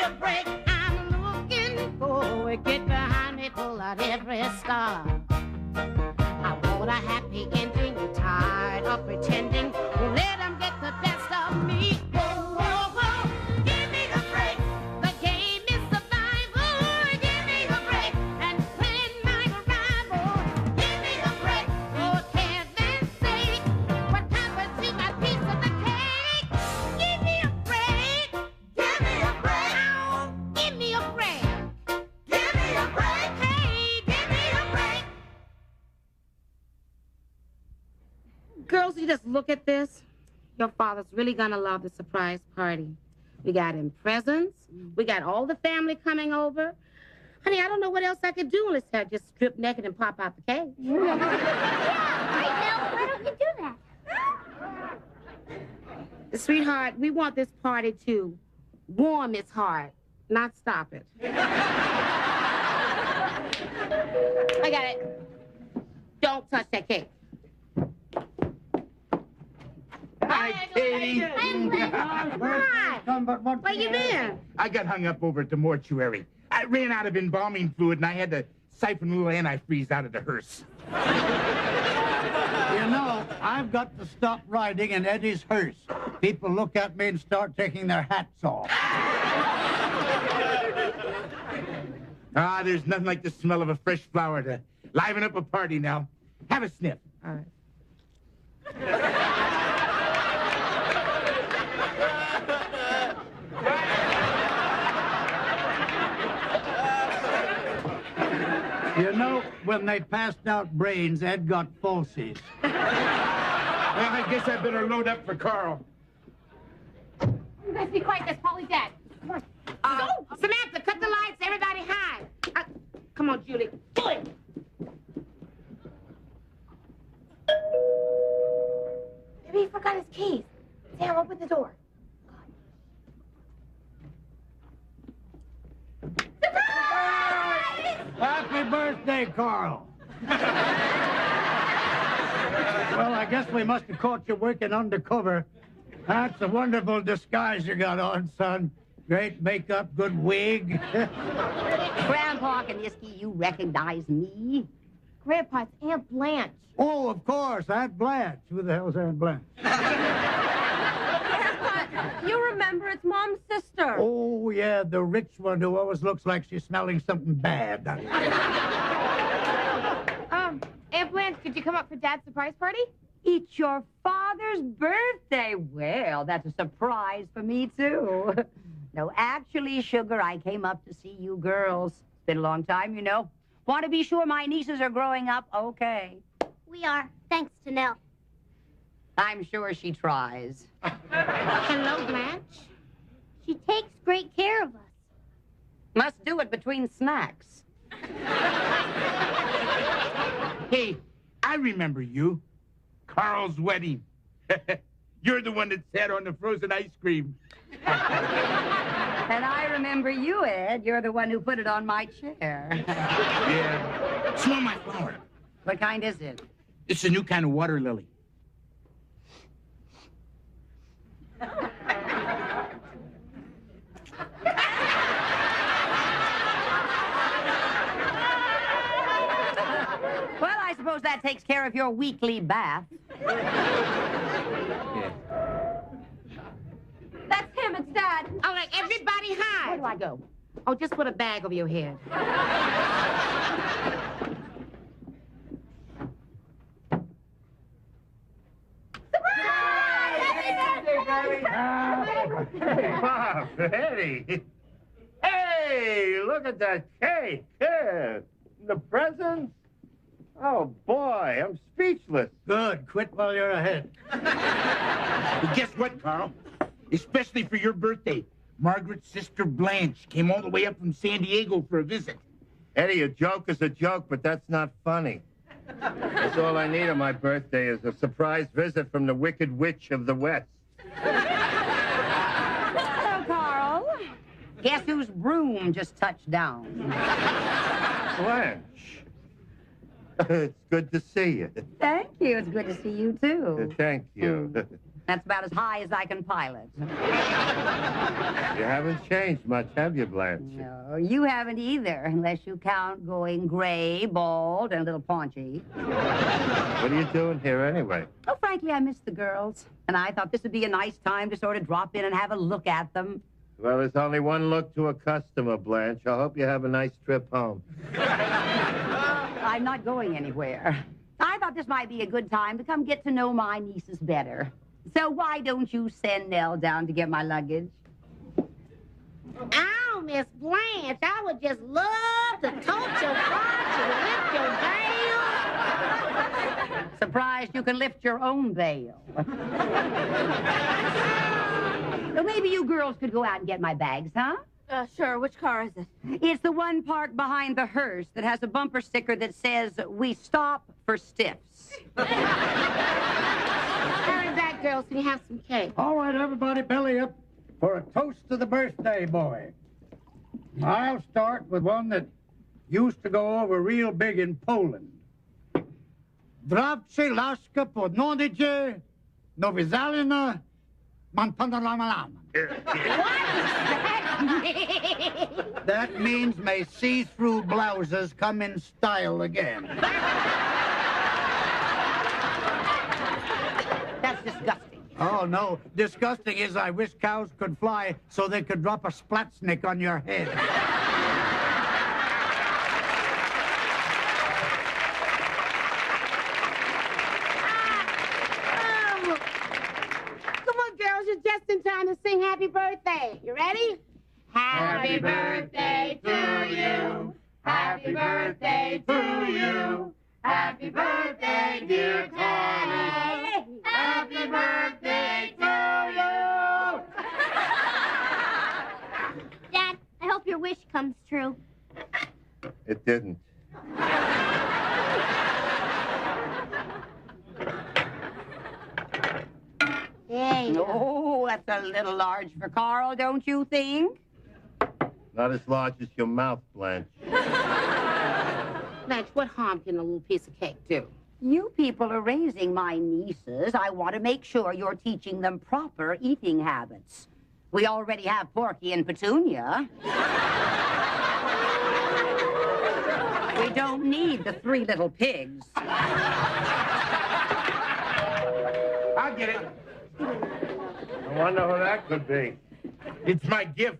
a break. I'm looking for get behind me, pull out every star. I want a happy ending. You're tired of pretending. Let them get the best of me. Whoa, whoa, whoa. Give me a break. The game is survival. Give me a break. And plan my arrival. Give me a break. For heaven's sake. What happened to my piece of the cake? Give me a break. Give me a break. Oh, give me a break. Give me a break. Hey, give me a break. Girls, you just look at this. Your father's really gonna love the surprise party. We got him presents. We got all the family coming over. Honey, I don't know what else I could do unless I just strip naked and pop out the cake. Yeah, right now, why don't you do that? Sweetheart, we want this party to warm its heart, not stop it. I got it. Don't touch that cake. Hi, Katie. Hi. Where you been? I got hung up over at the mortuary. I ran out of embalming fluid, and I had to siphon a little antifreeze out of the hearse. You know, I've got to stop riding in Eddie's hearse. People look at me and start taking their hats off. Ah, there's nothing like the smell of a fresh flower to liven up a party now. Have a sniff. All right. You know, when they passed out brains, Ed got falsies. Well, I guess I better load up for Carl. You guys be quiet, that's Polly's dad. Come on. Samantha, cut the lights. Everybody hide. Come on, Julie. Do it. Maybe he forgot his keys. Sam, open the door. Happy birthday, Carl. Well, I guess we must have caught you working undercover. That's a wonderful disguise you got on, son. Great makeup, good wig. Grandpa Kaniski, you recognize me? Grandpa, it's Aunt Blanche. Oh, of course, Aunt Blanche. Who the hell's Aunt Blanche? Grandpa, you remember it's Mom's sister. Oh, yeah, the rich one who always looks like she's smelling something bad. Aunt Blanche, could you come up for Dad's surprise party? It's your father's birthday. Well, that's a surprise for me, too. No, actually, Sugar, I came up to see you girls. It's been a long time, you know. Want to be sure my nieces are growing up okay. We are, thanks to Nell. I'm sure she tries. Hello, Blanche. She takes great care of us. Must do it between snacks. Hey, I remember you. Carl's wedding. You're the one that sat on the frozen ice cream. And I remember you, Ed. You're the one who put it on my chair. Yeah. Smell my flower. What kind is it? It's a new kind of water lily. Well, I suppose that takes care of your weekly bath. Yeah. That's him, it's Dad. All right, everybody hide. Where do I go? Oh, just put a bag over your head. Bob, Eddie. Hey, look at that cake. Yeah. The presents? Oh, boy, I'm speechless. Good. Quit while you're ahead. But guess what, Carl? Especially for your birthday, Margaret's sister Blanche came all the way up from San Diego for a visit. Eddie, a joke is a joke, but that's not funny. That's all I need on my birthday is a surprise visit from the Wicked Witch of the West. Hello, Carl. Guess whose broom just touched down? Blanche. It's good to see you. Thank you. It's good to see you, too. Thank you. That's about as high as I can pilot. You haven't changed much, have you, Blanche? No, you haven't either, unless you count going gray, bald, and a little paunchy. What are you doing here anyway? Oh, frankly, I miss the girls. And I thought this would be a nice time to sort of drop in and have a look at them. Well, there's only one look to a customer, Blanche. I hope you have a nice trip home. I'm not going anywhere. I thought this might be a good time to come get to know my nieces better. So why don't you send Nell down to get my luggage? Oh, Miss Blanche, I would just love to tote your crotch and lift your veil. Surprised you can lift your own veil. So maybe you girls could go out and get my bags, huh? Sure. Which car is it? It's the one parked behind the hearse that has a bumper sticker that says, "We stop for stiffs." Hurry back, girls, and you have some cake. All right, everybody, belly up for a toast to the birthday boy. I'll start with one that used to go over real big in Poland. Zdravcie, laska, podnodicie, novizalina, manpanalamalama. That means may see-through blouses come in style again. That's disgusting. Oh, no. Disgusting is I wish cows could fly so they could drop a splatsnick on your head. Come on, girls, you're just in time to sing happy birthday. You ready? Happy birthday to you. Happy birthday to you. Happy birthday, dear Connie. Happy birthday to you. Dad, I hope your wish comes true. It didn't. Hey. Oh, that's a little large for Carl, don't you think? Not as large as your mouth, Blanche. Blanche, what harm can a little piece of cake do? You people are raising my nieces. I want to make sure you're teaching them proper eating habits. We already have Porky and Petunia. We don't need the three little pigs. I'll get it. I wonder who that could be. It's my gift.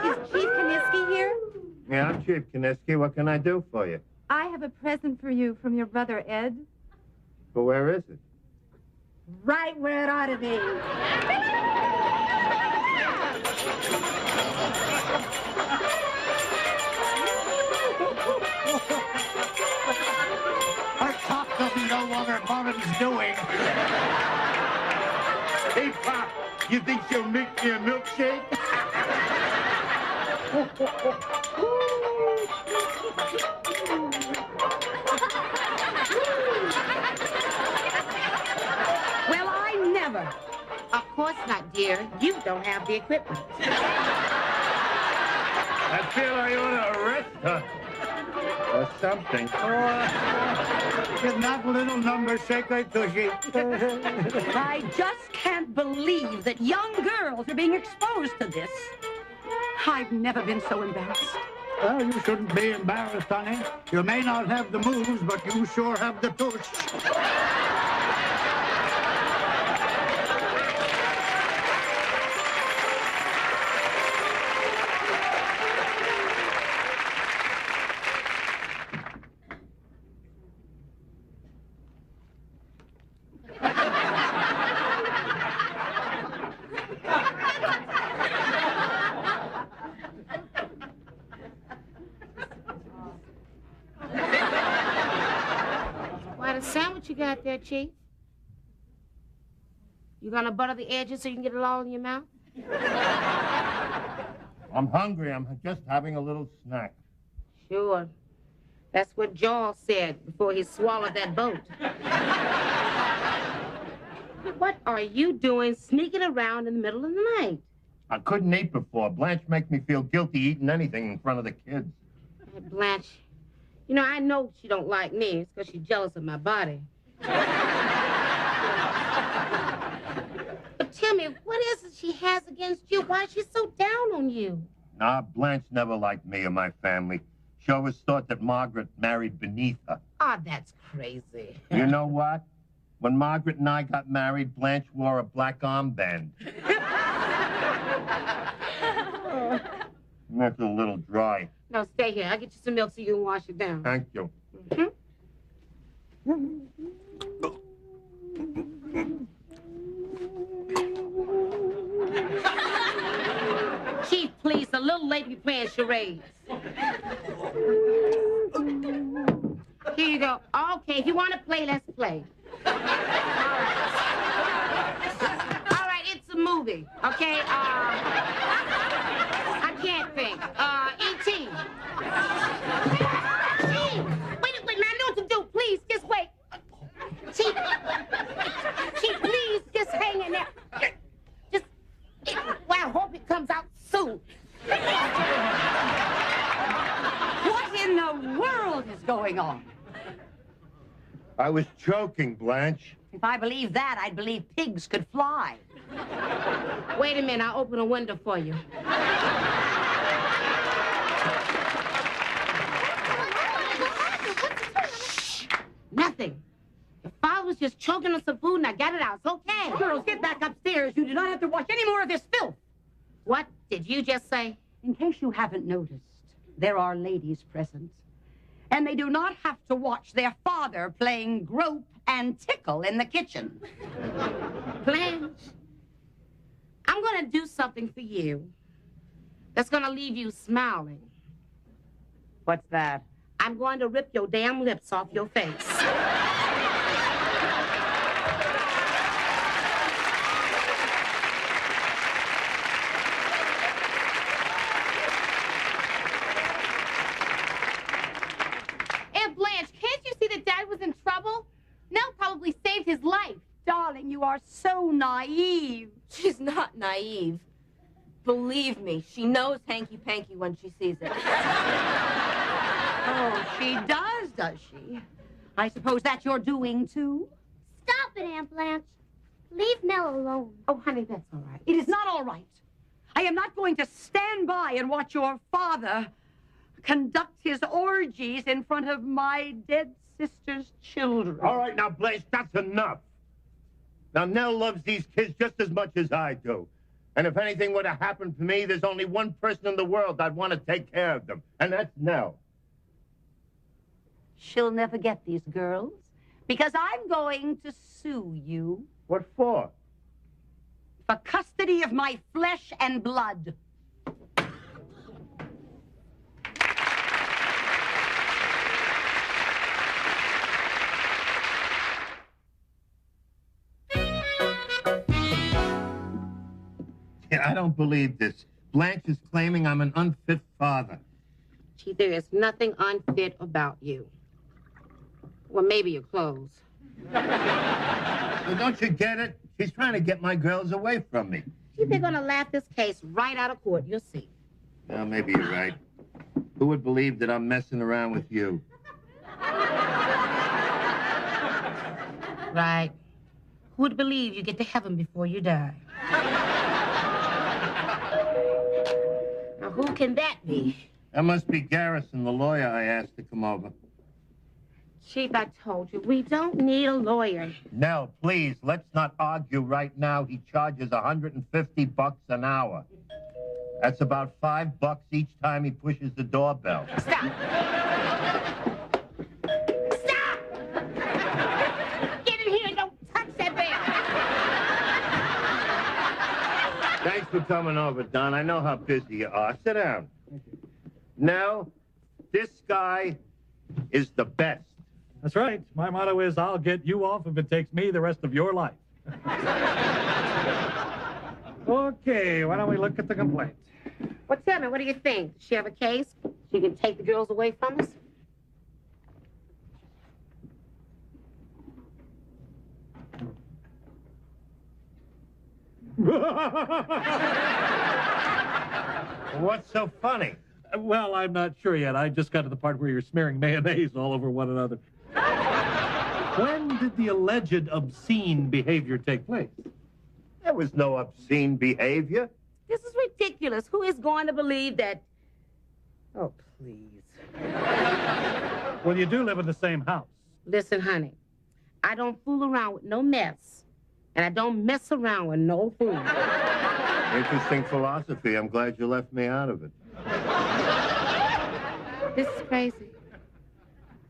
Is Chief Kaniski here? Yeah, I'm Chief Kaniski. What can I do for you? I have a present for you from your brother, Ed. But where is it? Right where it ought to be. Her top doesn't know what her bottom's doing. Hey, Pop, you think she'll make me a milkshake? Well, I never. Of course not, dear. You don't have the equipment. I feel I ought to arrest her. Or something. Isn't that little number sacred, Tushy? I just can't believe that young girls are being exposed to this. I've never been so embarrassed. Well, you shouldn't be embarrassed, honey. You may not have the moves, but you sure have the tush. What a sandwich you got there, Chief? You gonna butter the edges so you can get it all in your mouth? I'm hungry. I'm just having a little snack. Sure. That's what Jaws said before he swallowed that boat. What are you doing sneaking around in the middle of the night? I couldn't eat before. Blanche make me feel guilty eating anything in front of the kids. Hey, Blanche, you know, I know she don't like me. It's because she's jealous of my body. But tell me, what is it she has against you? Why is she so down on you? Nah, Blanche never liked me or my family. She always thought that Margaret married beneath her. Oh, that's crazy. You know what? When Margaret and I got married, Blanche wore a black armband. That's a little dry. No, stay here. I'll get you some milk so you can wash it down. Thank you. Chief, please, the little lady playing charades. Here you go. Okay, if you want to play, let's play. All right, it's a movie, okay? I can't think. E.T. Chief, wait, man, I know what to do. Please, just wait. Chief, please, just hang in there. Well, I hope it comes out soon. What in the world is going on? I was joking, Blanche. If I believed that, I'd believe pigs could fly. Wait a minute, I'll open a window for you. Shh, nothing. Your father was just choking on some food and I got it out. It's okay. Girls, get back upstairs. You do not have to watch any more of this filth. What did you just say? In case you haven't noticed, there are ladies present. And they do not have to watch their father playing grope and tickle in the kitchen. Blanche, I'm going to do something for you that's going to leave you smiling. What's that? I'm going to rip your damn lips off your face. In trouble? Nell probably saved his life. Darling, you are so naive. She's not naive. Believe me, she knows hanky-panky when she sees it. Oh, she does she? I suppose that's your doing, too? Stop it, Aunt Blanche. Leave Nell alone. Oh, honey, that's all right. It is not all right. I am not going to stand by and watch your father conduct his orgies in front of my dead sister's children. All right, now, Blanche, that's enough. Now, Nell loves these kids just as much as I do. And if anything were to happen to me, there's only one person in the world I'd want to take care of them, and that's Nell. She'll never get these girls, because I'm going to sue you. What for? For custody of my flesh and blood. I don't believe this. Blanche is claiming I'm an unfit father. Gee, there is nothing unfit about you. Well, maybe your clothes. Well, don't you get it? She's trying to get my girls away from me. Gee, they're gonna laugh this case right out of court. You'll see. Well, maybe you're right. Who would believe that I'm messing around with you? Right. Who would believe you get to heaven before you die? Now, who can that be? That must be Garrison, the lawyer I asked to come over. Chief, I told you, we don't need a lawyer. Nell, please, let's not argue right now. He charges $150 an hour. That's about $5 each time he pushes the doorbell. Stop! Stop! Get in here and don't touch that bell! Thanks for coming over, Don. I know how busy you are. Sit down. Nell, this guy is the best. That's right. My motto is, I'll get you off if it takes me the rest of your life. Okay, why don't we look at the complaint? Well, tell me, what do you think? Does she have a case? She can take the girls away from us? What's so funny? Well, I'm not sure yet. I just got to the part where you're smearing mayonnaise all over one another. When did the alleged obscene behavior take place? There was no obscene behavior. This is ridiculous. Who is going to believe that? Oh, please. Well, you do live in the same house. Listen, honey, I don't fool around with no mess, and I don't mess around with no fool. Interesting philosophy. I'm glad you left me out of it. This is crazy.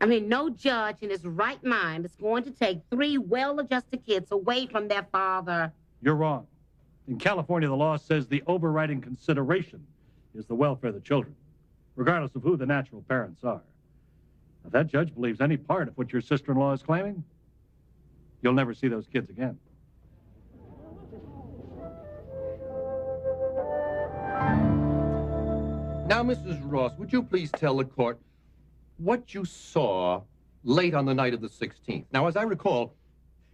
I mean, no judge in his right mind is going to take 3 well-adjusted kids away from their father. You're wrong. In California, the law says the overriding consideration is the welfare of the children, regardless of who the natural parents are. If that judge believes any part of what your sister-in-law is claiming, you'll never see those kids again. Now, Mrs. Ross, would you please tell the court what you saw late on the night of the 16th? Now, as I recall,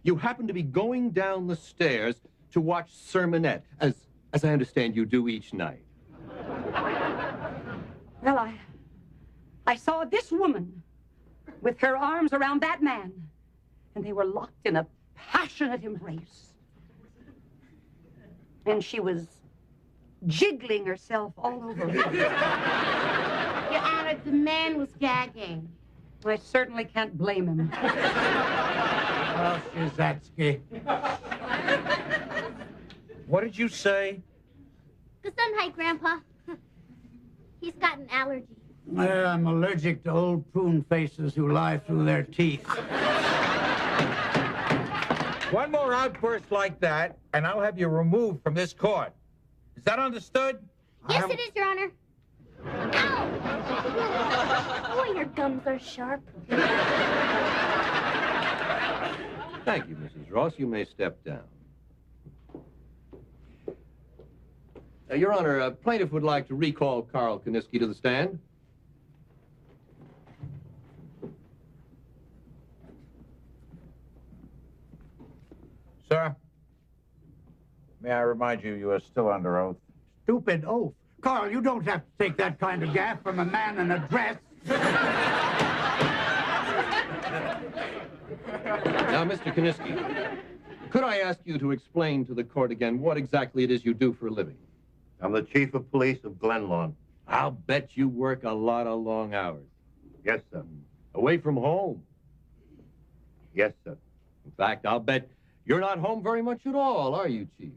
you happened to be going down the stairs to watch sermonette, as I understand you do each night. Well, I saw this woman with her arms around that man, and they were locked in a passionate embrace. And she was jiggling herself all over him. Your Honor, the man was gagging. I certainly can't blame him. Oh, Shizatsky. What did you say? Gesundheit, Grandpa. He's got an allergy. I'm allergic to old prune faces who lie through their teeth. One more outburst like that, and I'll have you removed from this court. Is that understood? Yes, it is, Your Honor. Ow! Oh, your gums are sharp. Thank you, Mrs. Ross. You may step down. Your Honor, a plaintiff would like to recall Carl Kaniski to the stand. Sir, may I remind you, you are still under oath. Stupid oath. Carl, you don't have to take that kind of gaff from a man in a dress. Now, Mr. Kaniski, could I ask you to explain to the court again what exactly it is you do for a living? I'm the chief of police of Glenlawn. I'll bet you work a lot of long hours. Yes, sir. Away from home. Yes, sir. In fact, I'll bet you're not home very much at all, are you, Chief?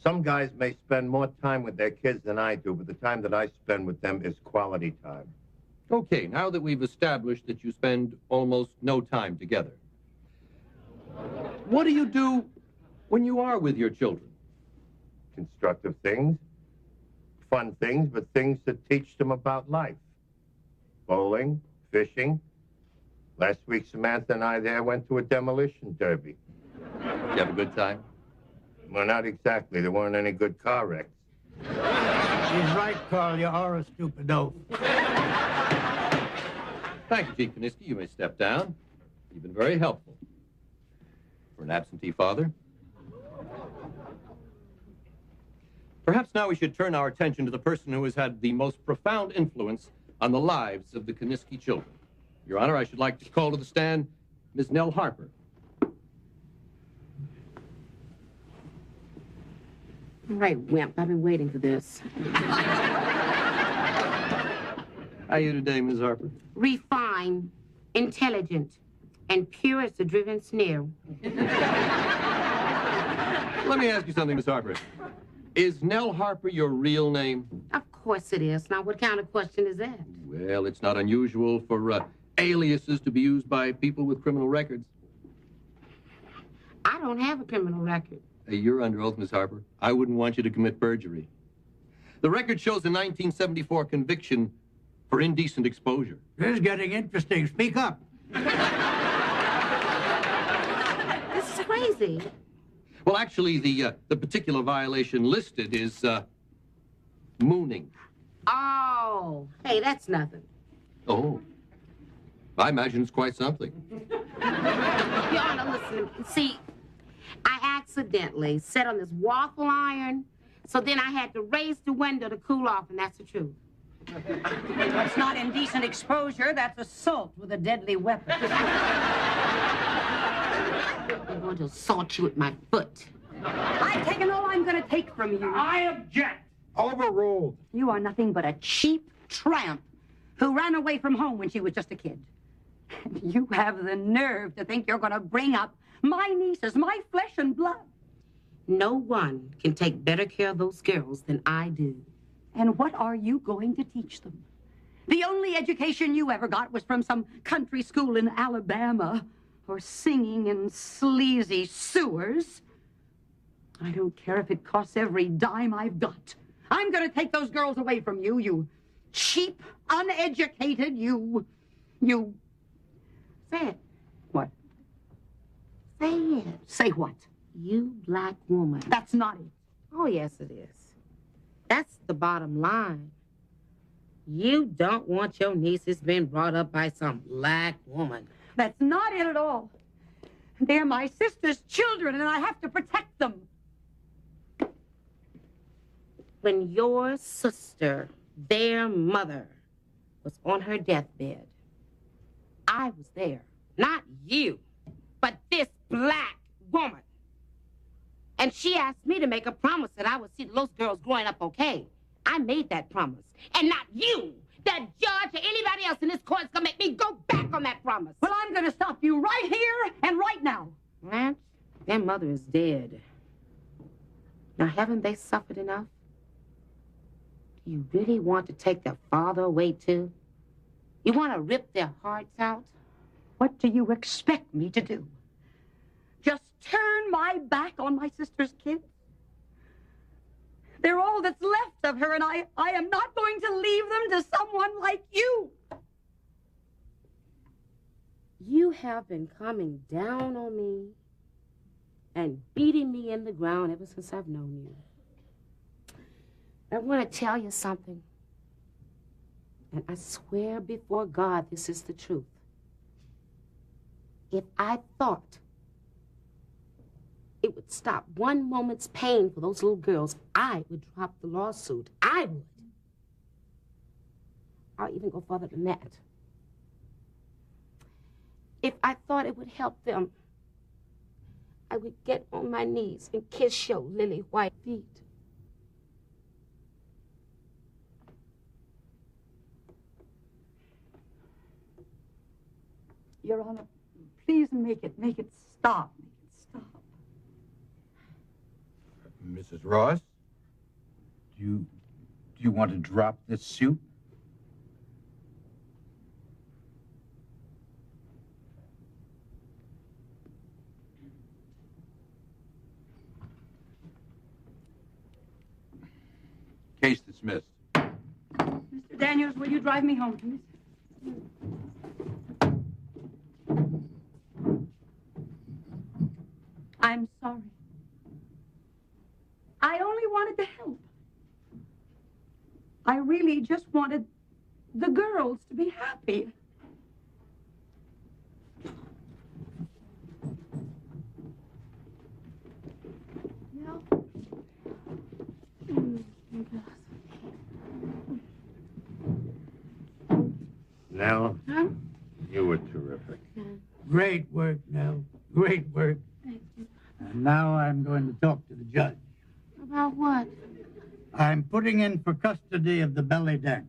Some guys may spend more time with their kids than I do, but the time that I spend with them is quality time. Okay, now that we've established that you spend almost no time together, what do you do when you are with your children? Constructive things, fun things, but things that teach them about life. Bowling, fishing. Last week, Samantha and I there went to a demolition derby. You have a good time? Well, not exactly. There weren't any good car wrecks. She's right, Carl. You are a stupid oaf. Thank you, Chief Kaniski. You may step down. You've been very helpful. For an absentee father. Perhaps now we should turn our attention to the person who has had the most profound influence on the lives of the Kaniski children. Your Honor, I should like to call to the stand Miss Nell Harper. All right, Wimp, I've been waiting for this. How are you today, Miss Harper? Refined, intelligent, and pure as the driven snow. Let me ask you something, Miss Harper. Is Nell Harper your real name? Of course it is. Now, what kind of question is that? Well, it's not unusual for aliases to be used by people with criminal records. I don't have a criminal record. You're under oath, Miss Harper. I wouldn't want you to commit perjury. The record shows a 1974 conviction for indecent exposure. This is getting interesting. Speak up. This is crazy. Well, actually, the particular violation listed is mooning. Oh, hey, that's nothing. Oh, I imagine it's quite something. Your Honor, listen, see, I accidentally sat on this waffle iron, so then I had to raise the window to cool off, and that's the truth. That's not indecent exposure, that's assault with a deadly weapon. I'm going to assault you with my foot. I've taken all I'm going to take from you. I object. Overruled. You are nothing but a cheap tramp who ran away from home when she was just a kid. And you have the nerve to think you're going to bring up my nieces, my flesh and blood. No one can take better care of those girls than I do. And what are you going to teach them? The only education you ever got was from some country school in Alabama, or singing in sleazy sewers. I don't care if it costs every dime I've got. I'm going to take those girls away from you, you cheap, uneducated, you... Say it. What? Say it. Say what? You black woman. That's not it. Oh, yes, it is. That's the bottom line. You don't want your nieces being brought up by some black woman. That's not it at all. They're my sister's children, and I have to protect them. When your sister, their mother, was on her deathbed, I was there. Not you, but this black woman. And she asked me to make a promise that I would see those girls growing up okay. I made that promise. And not you, that judge, or anybody else in this court is going to make me go back on that promise. Well, I'm going to stop you right here and right now. Blanche, their mother is dead. Now, haven't they suffered enough? Do you really want to take their father away, too? You want to rip their hearts out? What do you expect me to do? Just turn my back on my sister's kids? They're all that's left of her, and I am not going to leave them to someone like you. You have been coming down on me and beating me in the ground ever since I've known you. I want to tell you something, and I swear before God this is the truth. If I thought it would stop one moment's pain for those little girls, I would drop the lawsuit. I would. I'll even go further than that. If I thought it would help them, I would get on my knees and kiss your lily white feet. Your Honor, please make it stop. Make it stop. Mrs. Ross, do you want to drop this suit? Case dismissed. Mr. Daniels, will you drive me home, please? I'm sorry. I only wanted to help. I really just wanted the girls to be happy. No. Nell, Huh? you were terrific. Great work, Nell. Great work. Thank you. And now I'm going to talk to the judge. About what? I'm putting in for custody of the belly dance.